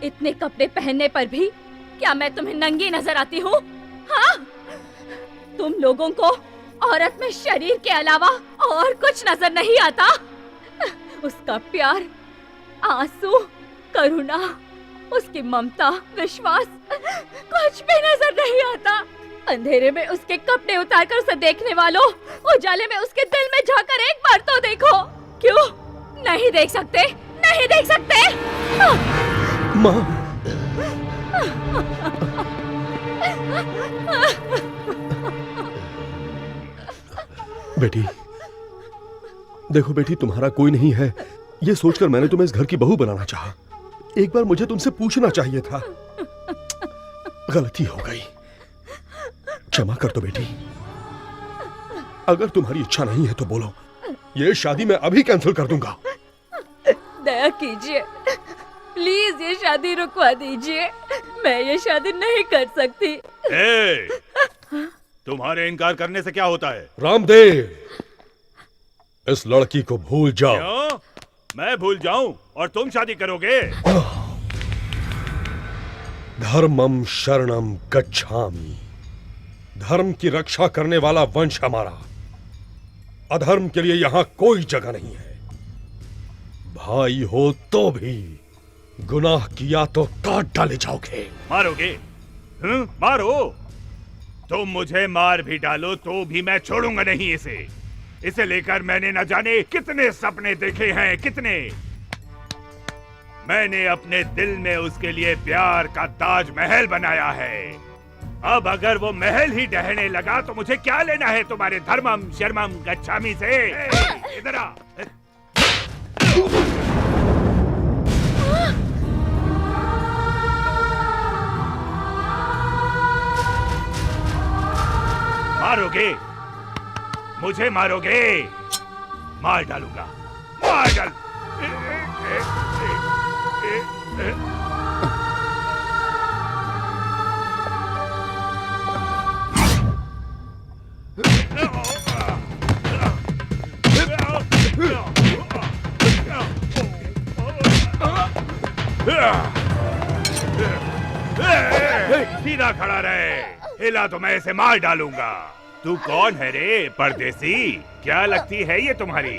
इतने कपड़े पहनने पर भी क्या मैं तुम्हें नंगी नजर आती हूँ? हाँ? तुम लोगों को औरत में शरीर के अलावा और कुछ नजर नहीं आता? उसका प्यार, आंसू, करुणा, उसकी ममता, विश्वास, कुछ भी नजर नहीं आता। अंधेरे में उसके कपड़े उतारकर उसे देखने वालों, उजाले में उसके दिल में झांककर एक बार तो देखो। क्यों नहीं देख सकते? नहीं देख सकते? माँ, बेटी, देखो बेटी, तुम्हारा कोई नहीं है ये सोचकर मैंने तुम्हें इस घर की बहू बनाना चाहा। एक बार मुझे तुमसे पूछना चाहिए था। गलती हो गई, क्षमा कर दो बेटी। अगर तुम्हारी इच्छा नहीं है तो बोलो, ये शादी मैं अभी कैंसिल कर दूंगा। दया कीजिए, प्लीज ये शादी रुकवा दीजिए। मैं ये शादी नहीं कर सकती। तुम्हारे इनकार करने से क्या होता है? रामदेव, इस लड़की को भूल जाओ। क्यों? मैं भूल जाऊं और तुम शादी करोगे? धर्मम शरणम गच्छामि। धर्म की रक्षा करने वाला वंश हमारा। अधर्म के लिए यहां कोई जगह नहीं है। भाई हो तो भी गुनाह किया तो काट डाले जाओगे। मारोगे? मारो। तुम मुझे मार भी डालो तो भी मैं छोड़ूंगा नहीं इसे। इसे लेकर मैंने न जाने कितने सपने देखे हैं, कितने। मैंने अपने दिल में उसके लिए प्यार का ताजमहल बनाया है। अब अगर वो महल ही ढहने लगा तो मुझे क्या लेना है तुम्हारे धर्मम शर्मम गच्छामी से? इधर आ। मारोगे? मुझे मारोगे? मार डालूंगा, मार डाल। सीधा खड़ा रहे, हिला तो मैं इसे मार डालूंगा। तू कौन है रे परदेसी? क्या लगती है ये तुम्हारी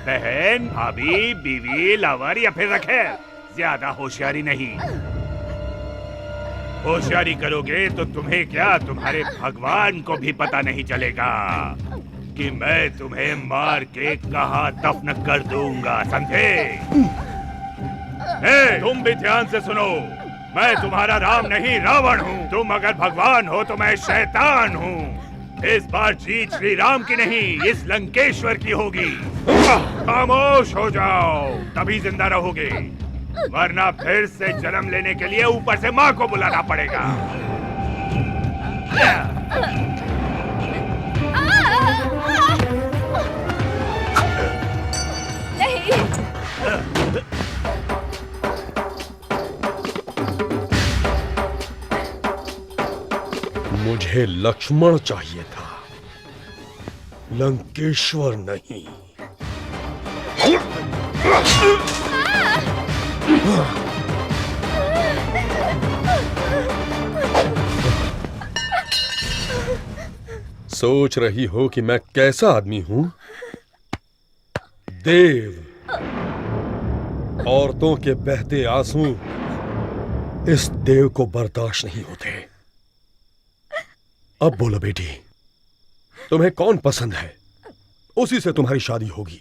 बहन, भाभी, बीवी, लावर या फिर रखेल? ज्यादा होशियारी नहीं। होशियारी करोगे तो तुम्हें क्या, तुम्हारे भगवान को भी पता नहीं चलेगा कि मैं तुम्हें मार के कहां दफन कर दूंगा, समझे? तुम भी ध्यान से सुनो, मैं तुम्हारा राम नहीं रावण हूँ। तुम अगर भगवान हो तो मैं शैतान हूँ। इस बार जीत श्री राम की नहीं, इस लंकेश्वर की होगी। खामोश हो जाओ, तभी जिंदा रहोगे, वरना फिर से जन्म लेने के लिए ऊपर से माँ को बुलाना पड़ेगा। नहीं। मुझे लक्ष्मण चाहिए था, लंकेश्वर नहीं। सोच रही हो कि मैं कैसा आदमी हूं? देव। औरतों के बहते आंसू इस देव को बर्दाश्त नहीं होते। अब बोलो बेटी, तुम्हें कौन पसंद है? उसी से तुम्हारी शादी होगी।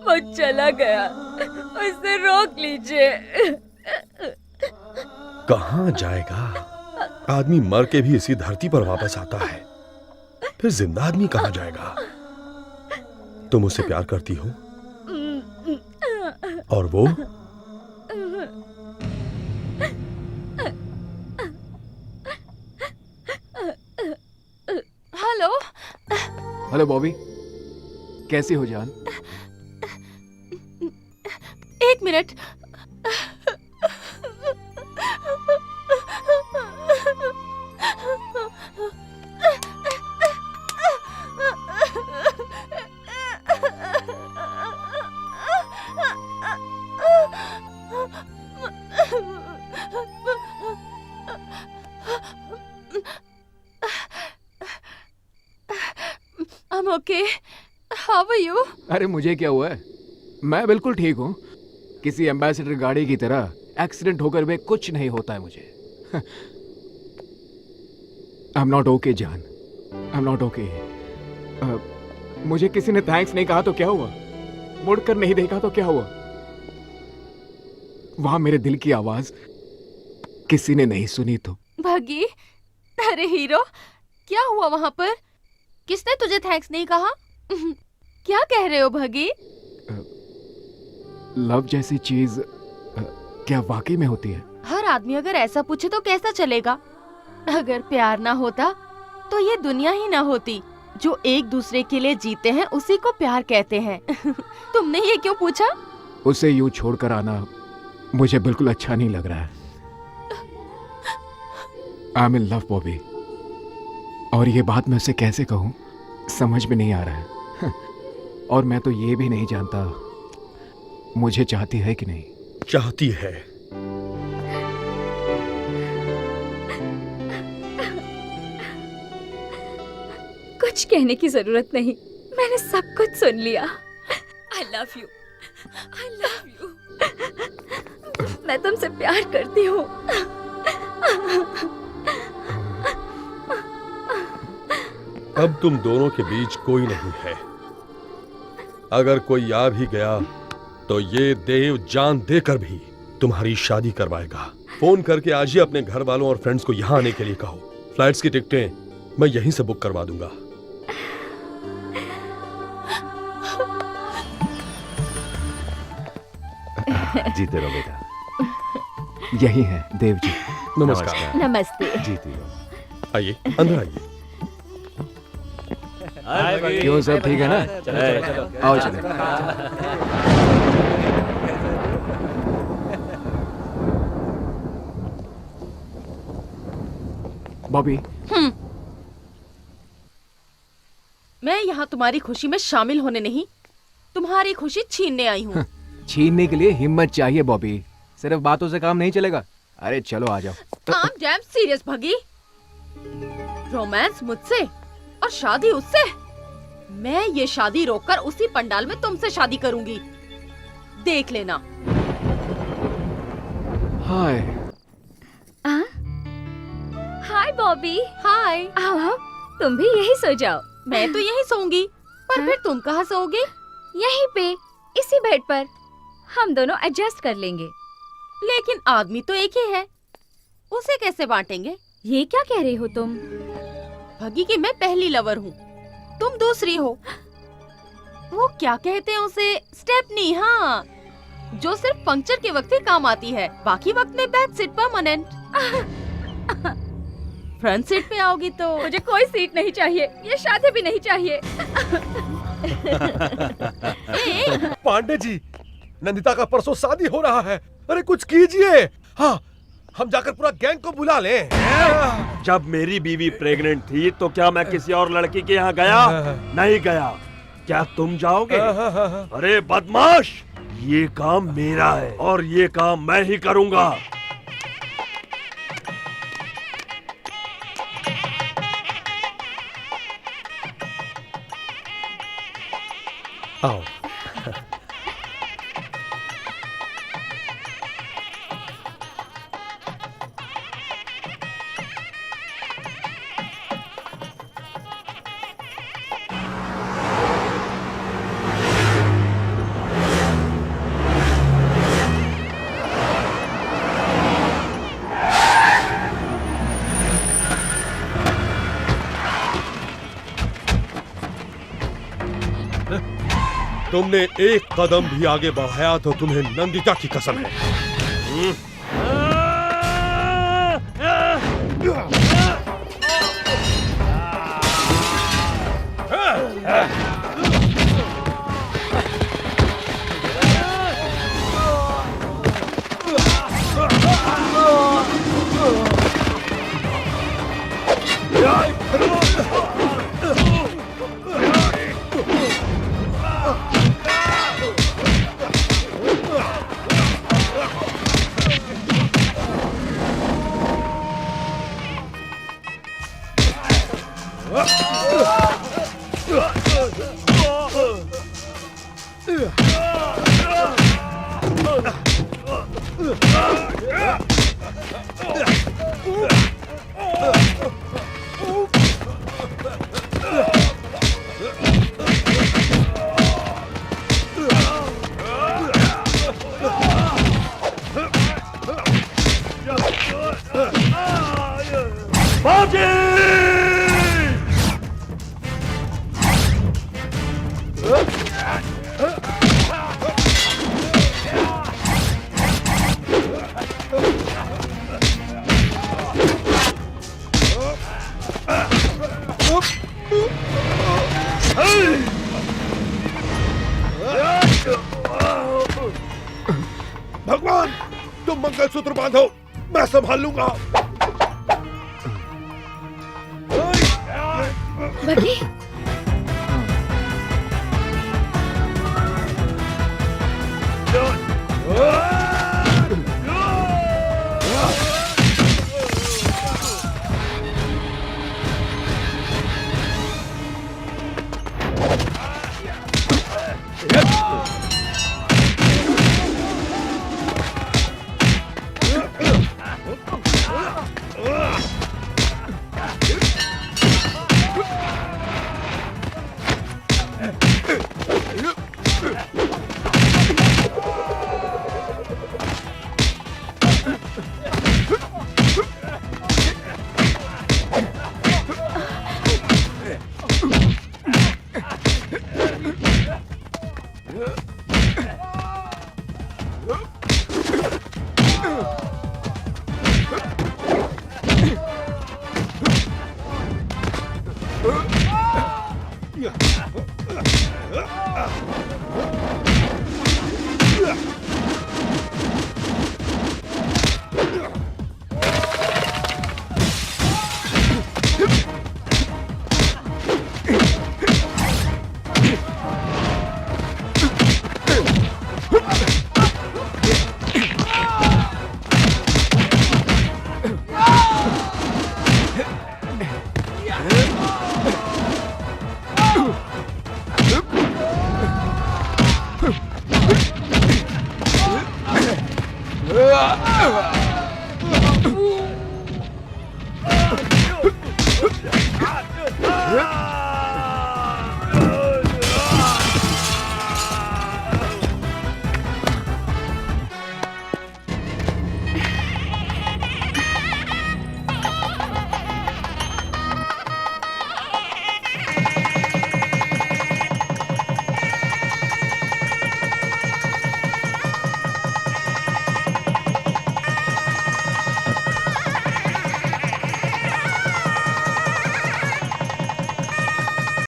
वो चला गया, उसे रोक लीजिए। कहां जाएगा? आदमी मर के भी इसी धरती पर वापस आता है, फिर जिंदा आदमी कहां जाएगा? तुम उससे प्यार करती हो और वो? हेलो। हेलो बॉबी, कैसी हो जान? एक minute. I'm okay. How are you? अरे मुझे क्या हुआ है? मैं बिल्कुल ठीक हूँ। किसी एम्बेसडर गाड़ी की तरह एक्सीडेंट होकर भी कुछ नहीं होता है मुझे। आई एम नॉट ओके जान, आई एम नॉट ओके। मुझे किसी ने थैंक्स नहीं कहा तो क्या हुआ? मुड़कर नहीं देखा तो क्या हुआ? वहां मेरे दिल की आवाज किसी ने नहीं सुनी तो। भगी, अरे हीरो, क्या हुआ वहां पर? किसने तुझे थैंक्स नहीं कहा? क्या कह रहे हो भगी? लव जैसी चीज क्या वाकई में होती है? हर आदमी अगर ऐसा पूछे तो कैसा चलेगा? अगर प्यार ना होता तो ये दुनिया ही ना होती। जो एक दूसरे के लिए जीते हैं उसी को प्यार कहते हैं। तुमने ये क्यों पूछा? उसे यूं छोड़कर आना मुझे बिल्कुल अच्छा नहीं लग रहा है। I am in love Bobby, और ये बात मैं उसे कैसे कहूं समझ में नहीं आ रहा है। और मैं तो ये भी नहीं जानता मुझे चाहती है कि नहीं। चाहती है। कुछ कहने की जरूरत नहीं, मैंने सब कुछ सुन लिया। I love you, I love you। मैं तुमसे प्यार करती हूँ। अब तुम दोनों के बीच कोई नहीं है। अगर कोई आ भी गया तो ये देव जान देकर भी तुम्हारी शादी करवाएगा। फोन करके आज ही अपने घर वालों और फ्रेंड्स को यहाँ आने के लिए कहो। फ्लाइट्स की टिकटें मैं यहीं से बुक करवा दूंगा। जीते रहो बेटा। यही है देव जी। नमस्कार। नमस्ते। जीती रहो। आइए, अंदर आइए। क्यों, सब ठीक है ना? आओ चले। बॉबी, मैं यहाँ तुम्हारी खुशी में शामिल होने नहीं, तुम्हारी खुशी छीनने आई हूँ। छीनने के लिए हिम्मत चाहिए बॉबी, सिर्फ बातों से काम नहीं चलेगा। अरे चलो आ जाओ। I'm damn serious भगी। रोमांस मुझसे और शादी उससे। मैं ये शादी रोककर उसी पंडाल में तुमसे शादी करूंगी, देख लेना। हाय। हाय बॉबी। हाय। आओ आओ, तुम भी यही सो जाओ। मैं तो यही सोऊंगी, पर फिर तुम कहाँ सोओगे? यहीं पे, इसी बेड पर। हम दोनों एडजस्ट कर लेंगे। लेकिन आदमी तो एक ही है, उसे कैसे बांटेंगे? ये क्या कह रही हो तुम? भगी की मैं पहली लवर हूँ, तुम दूसरी हो। वो क्या कहते हैं उसे? स्टेपनी। हाँ, जो सिर्फ पंक्चर के वक्त ही काम आती है, बाकी वक्त में back seat permanent. Front seat पे आओगी तो मुझे कोई सीट नहीं चाहिए, ये शादी भी नहीं चाहिए। पांडे जी, नंदिता का परसों शादी हो रहा है। अरे कुछ कीजिए। हाँ, हम जाकर पूरा गैंग को बुला लें। जब मेरी बीवी प्रेग्नेंट थी तो क्या मैं किसी और लड़की के यहाँ गया? नहीं गया। क्या तुम जाओगे? अरे बदमाश, ये काम मेरा है और ये काम मैं ही करूंगा। आओ। तुमने एक कदम भी आगे बढ़ाया तो तुम्हें नंदिता की कसम है। भगवान, तुम मंगलसूत्र बांधो, मैं संभाल लूंगा। बद्री,